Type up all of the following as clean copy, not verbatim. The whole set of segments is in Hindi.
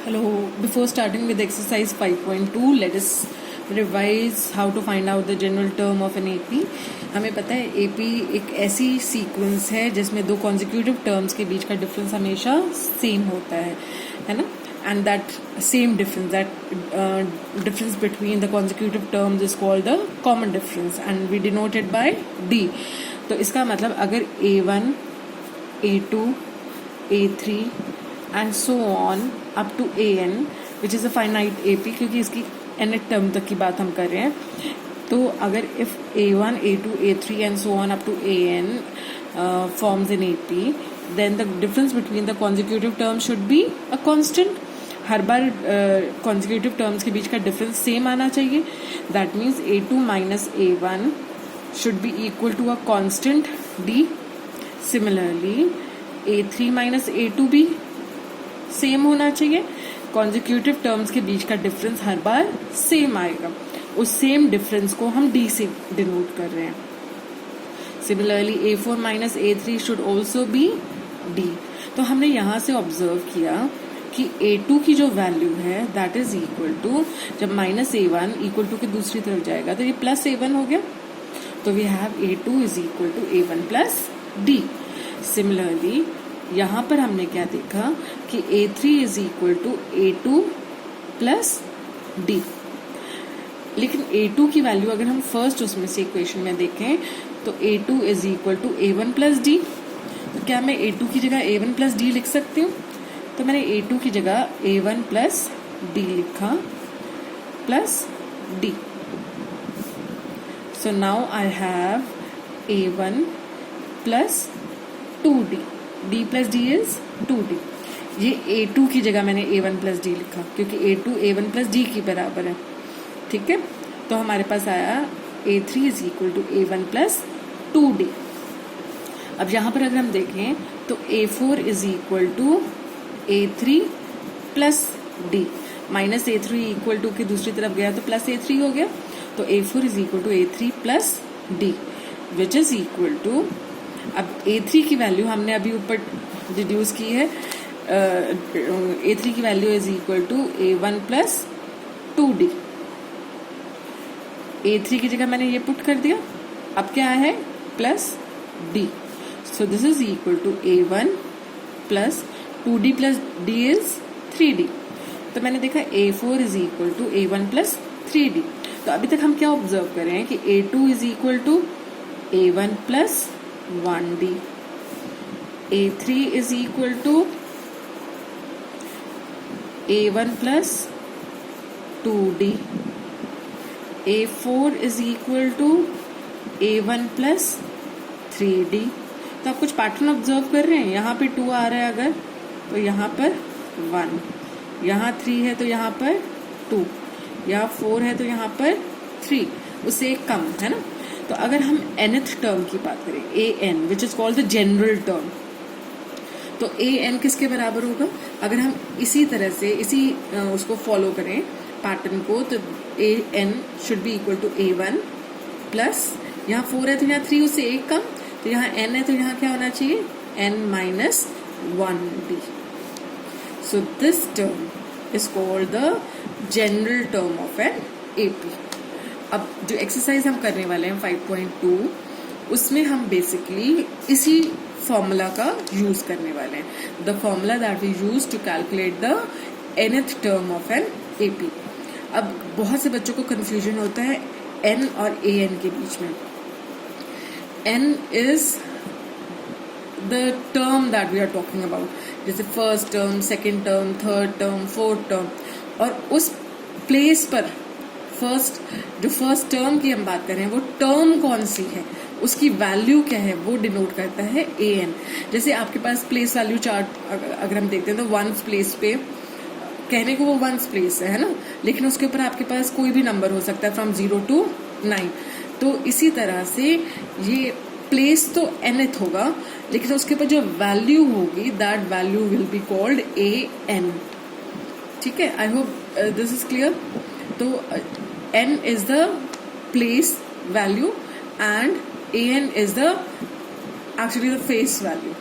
Hello, before starting with exercise 5.2, let us revise how to find out the general term of an AP. हमें पता है AP एक ऐसी सीक्वेंस है जिसमें दो consecutive terms के बीच का डिफरेंस हमेशा सेम होता है ना? And that same difference, that difference between the consecutive terms is called the common difference and we denote it by D. तो इसका मतलब अगर A1, A2, A3 and so on up to AN which is a finite AP क्योंकि इसकी nth term तक की बात हम कर रहे हैं. तो अगर if A1, A2, A3 and so on up to AN forms an AP, then the difference between the consecutive terms should be a constant. Her bar consecutive terms के बीच का difference same आना चाहिए. That means A2 minus A1 should be equal to a constant D. Similarly, A3 minus A2 भी सेम होना चाहिए. कॉन्जिक्यूटिव टर्म्स के बीच का डिफरेंस हर बार सेम आएगा. उस सेम डिफरेंस को हम डी से डिनोट कर रहे हैं. Similarly A4 minus A3 should also be D. तो हमने यहाँ से ऑब्जर्व किया कि A2 की जो वैल्यू है दैट इज इक्वल टू, जब माइनस A1 इक्वल टू के दूसरी तरफ जाएगा तो ये प्लस A1 हो गया. तो we have A2 is equal to A1 plus d. Similarly यहाँ पर हमने क्या देखा कि A3 is equal to A2 plus d. लेकिन A2 की वैल्यू अगर हम फर्स्ट उसमें से इक्वेशन में देखें तो A2 is equal to A1 plus d. तो क्या मैं A2 की जगह A1 प्लस डी लिख सकती हूँ? तो मैंने A2 की जगह A1 प्लस डी लिखा plus D. So now I have A1 plus 2D. D plus D is 2D. ये A2 की जगह मैंने A1 प्लस डी लिखा क्योंकि A2 A1 प्लस डी की बराबर है. ठीक है, तो हमारे पास आया A3 is equal to A1 plus 2D. अब यहाँ पर अगर हम देखें तो A4 is equal to A3 plus d. Minus A3 equal to के दूसरी तरफ गया तो प्लस A3 हो गया. तो A4 is equal to A3 plus d which is equal to, अब A3 की वैल्यू हमने अभी ऊपर डिड्यूस की है. A3 की value is equal to A1 plus 2D. A3 की जगह मैंने ये पुट कर दिया. अब क्या है? Plus D. So this is equal to A1 plus 2D plus D is 3D. तो मैंने देखा A4 is equal to A1 plus 3D. तो अभी तक हम क्या ऑब्जर्व कर रहे हैं कि A2 is equal to A1 plus 1D. A3 is equal to A1 plus 2D. A4 is equal to A1 plus 3D. तो आप कुछ पैटर्न ऑब्जर्व कर रहे हैं. यहाँ पे 2 आ रहा है अगर तो यहाँ पर 1, यहाँ 3 है तो यहाँ पर 2, यहाँ 4 है तो यहाँ पर 3, उससे एक कम है ना. तो अगर हम nth टर्म की बात करें an which is called the general term, तो an किसके बराबर होगा? अगर हम इसी तरह से इसी उसको फॉलो करें पैटर्न को तो an should be equal to A1 plus, यहाँ 4 है तो यहाँ 3 उससे एक कम, तो यहाँ n है तो यहाँ क्या होना चाहिए? n minus 1D. So this term is called the general term of an AP. अब जो एक्सरसाइज हम करने वाले हैं 5.2 उसमें हम बेसिकली इसी फॉर्मूला का यूज करने वाले हैं. The formula that we use to calculate the nth term of an AP. अब बहुत से बच्चों को कंफ्यूजन होता है n और an के बीच में. n is the term that we are talking about, जैसे first term, second term, third term, fourth term. और उस प्लेस पर जो फर्स्ट टर्म की हम बात कर रहे हैं वो टर्म कौन सी है, उसकी वैल्यू क्या है, वो डिनोट करता है an. जैसे आपके पास प्लेस वैल्यू चार्ट अगर हम देखते हैं तो वंस प्लेस पे कहने को वो वंस प्लेस है ना, लेकिन उसके ऊपर आपके पास कोई भी नंबर हो सकता है फ्रॉम 0 to 9. तो इसी तरह से ये प्लेस तो nth होगा लेकिन उसके ऊपर जो वैल्यू होगी that value will be called an. ठीक है, I hope this is clear. तो n is the place value and an is the actually the face value.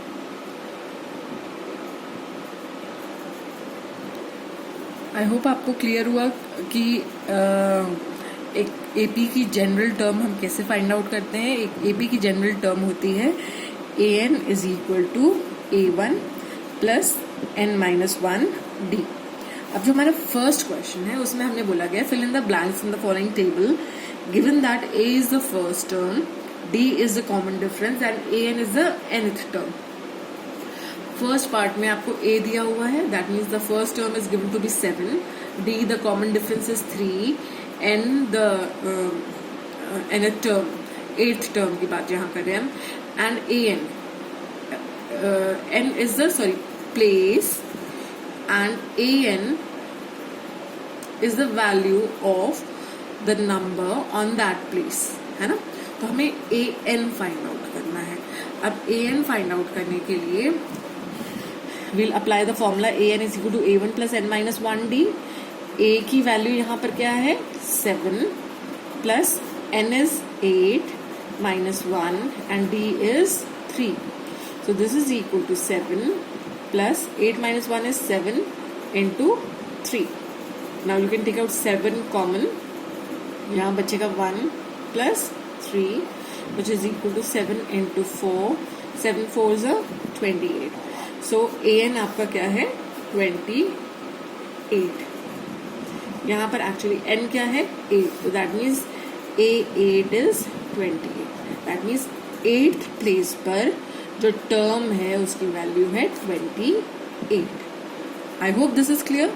I hope आपको क्लियर हुआ कि एक एपी की जनरल टर्म हम कैसे फाइंड आउट करते हैं. एक एपी की जनरल टर्म होती है an is equal to a1 plus n-1 d. अब जो हमारा फर्स्ट क्वेश्चन है उसमें हमने बोला गया fill in the blanks in the following table given that a is the first term, d is the common difference and an is the nth term. First part में आपको a दिया हुआ है, that means the first term is given to be 7, d the common difference is 3, n the nth term, 8th term की बात यहाँ कर रहे हैं हम, and n is the place and an is the value of the number on that place, है ना. तो हमें an फाइंड आउट करना है. अब an फाइंड आउट करने के लिए we'll apply the formula an is equal to a1 plus n-1 d. a की वैल्यू यहाँ पर क्या है 7 plus n is 8 minus 1 and d is 3. So this is equal to 7 plus 8 minus 1 is 7 into 3. Now you can take out 7 common. यहाँ बचेगा 1 plus 3 which is equal to 7 into 4. 7 4s are 28. So an आपका क्या है 28. यहाँ पर actually n क्या है 8. So that means a8 is 28. That means 8th place पर जो टर्म है उसकी वैल्यू है 28. I hope this is clear.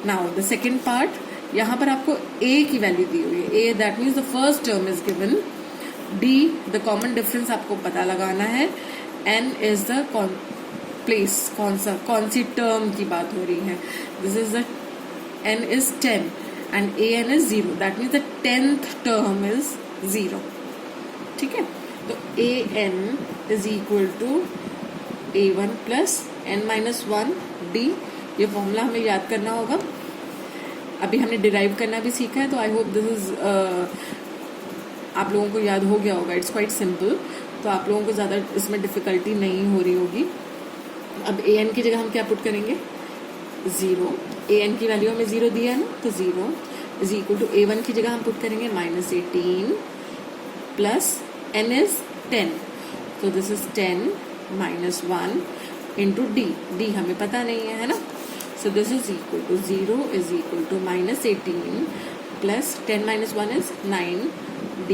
Now the second part, यहाँ पर आपको a की वैल्यू दी हुई है. a that means the first term is given, d the common difference आपको पता लगाना है, n इज द प्लेस, कौन सी टर्म की बात हो रही है. This is the n is 10 and an is 0. That means the 10th term is 0. ठीक है. तो an is equal to a1 plus n-1 d. ये फॉर्मूला हमें याद करना होगा. अभी हमने डिराइव करना भी सीखा है, तो आई होप दिस इज आप लोगों को याद हो गया होगा. इट्स क्वाइट सिंपल, तो आप लोगों को ज़्यादा इसमें डिफिकल्टी नहीं हो रही होगी. अब an की जगह हम क्या पुट करेंगे 0. an की वैल्यू हमें 0 दिया है ना, तो 0 इज इक्वल टू a1 की जगह हम पुट करेंगे -18 plus n is 10. So this is 10 minus 1 into d. d हमें पता नहीं है ना. So this is equal to 0 is equal to -18 plus 10 minus 1 is 9d.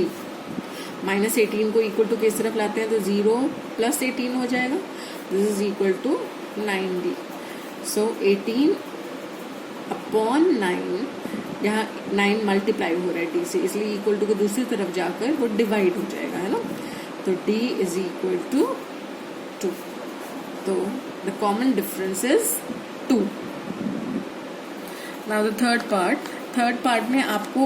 -18 को इक्वल टू किस तरफ लाते हैं तो 0 plus 18 हो जाएगा. This is equal to 9d. So 18 upon 9, यहाँ 9 मल्टीप्लाई हो रहा है d से, इसलिए इक्वल टू को दूसरी तरफ जाकर वो डिवाइड हो जाएगा, है ना. तो d इज इक्वल टू 2. तो the common difference is 2. Now the third part में आपको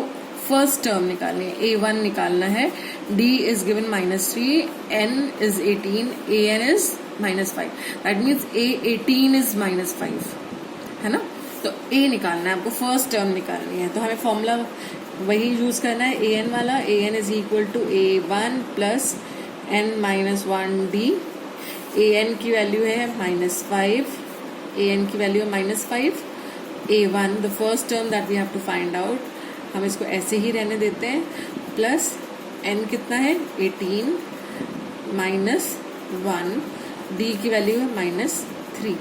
फर्स्ट टर्म निकालनी है, a1 निकालना है. d is given -3, n is 18, an is -5. That means a18 is -5, है ना. तो a निकालना है आपको, फर्स्ट टर्म निकालनी है. तो हमें फॉर्मूला वही यूज करना है an वाला. an is equal to a1 plus n-1 d. an की वैल्यू है -5, an की वैल्यू है -5. a1 the first term that we have to find out, हम इसको ऐसे ही रहने देते हैं, प्लस n कितना है 18 -1, d की वैल्यू है -3.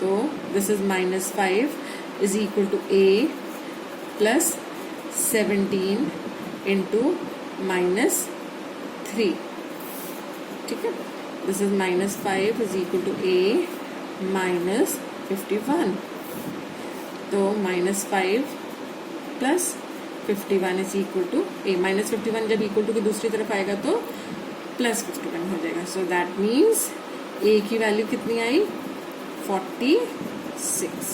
तो this is -5 is equal to a plus 17 into -3. ठीक है. This is -5 is equal to a -51. तो -5 plus 51 is equal to a. -51 जब इक्वल टू की दूसरी तरफ आएगा तो +51 हो जाएगा. सो दैट मीन्स a की वैल्यू कितनी आई 46.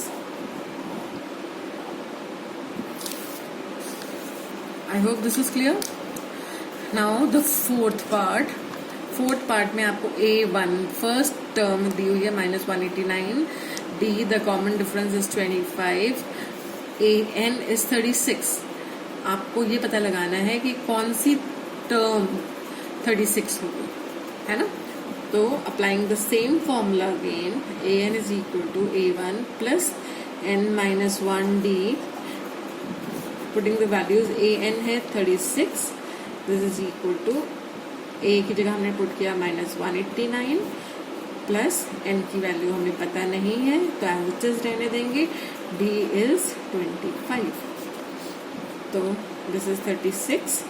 I hope this is clear. Now the fourth part में आपको a1 फर्स्ट टर्म दी हुई है -189, d the common difference is 25, an is 36. आपको ये पता लगाना है कि कौन सी टर्म 36 होगी, है ना. तो applying the same formula again, an is equal to a1 plus n-1d, putting the values, an है 36, this is equal to a की जगह हमने पुट किया -189 प्लस n की वैल्यू हमें पता नहीं है तो एज इट इज रहने देंगे, d इज 25, तो दिस इज 36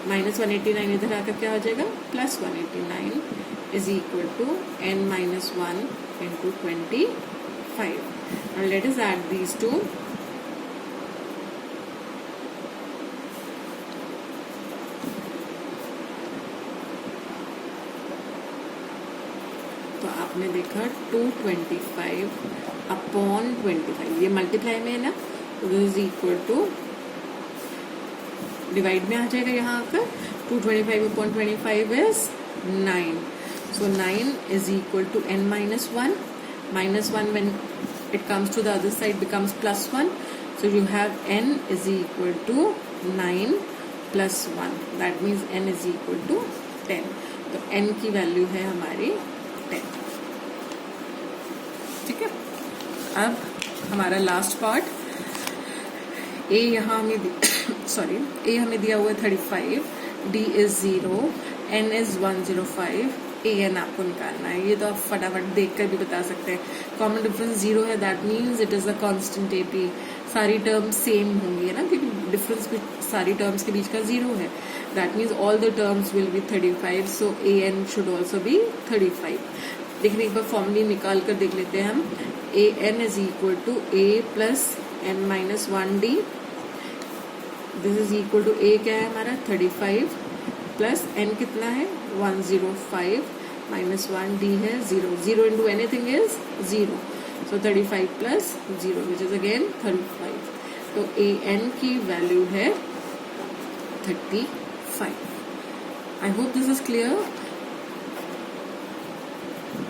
-189 इधर आकर क्या हो जाएगा +189 is equal to n-1 into 25. Now let us add these two. तो आपने देखा 225 अपॉन 25, ये मल्टीप्लाई में है ना, तो this is equal to, divide में आ जाएगा यहाँ आकर, 225 upon 25 is 9. So 9 is equal to n-1. -1 when it comes to the other side becomes +1. So you have n is equal to 9 plus 1. That means n is equal to 10. तो n की वैल्यू है हमारी 10. ठीक है. अब हमारा लास्ट पार्ट, a यहाँ हमें a हमें दिया हुआ है 35, d is 0, n is 105, an आपको निकालना है. ये तो आप फटाफट देखकर भी बता सकते हैं. कॉमन डिफरेंस 0 है, that means it is a constant ap. सारी टर्म्स सेम होंगी है ना, क्योंकि डिफरेंस सारी टर्म्स के बीच का 0 है. That means all the terms will be 35, so an should also be 35. देखिए एक बार फॉर्मूली निकाल कर देख लेते हैं हम. an is equal to a plus n-1d. This is equal to a क्या है हमारा 35 प्लस n कितना है 105 माइनस 1d है 0. 0 into anything is 0. So 35 plus 0 which is again 35. तो an की वैल्यू है 35. I hope this is clear.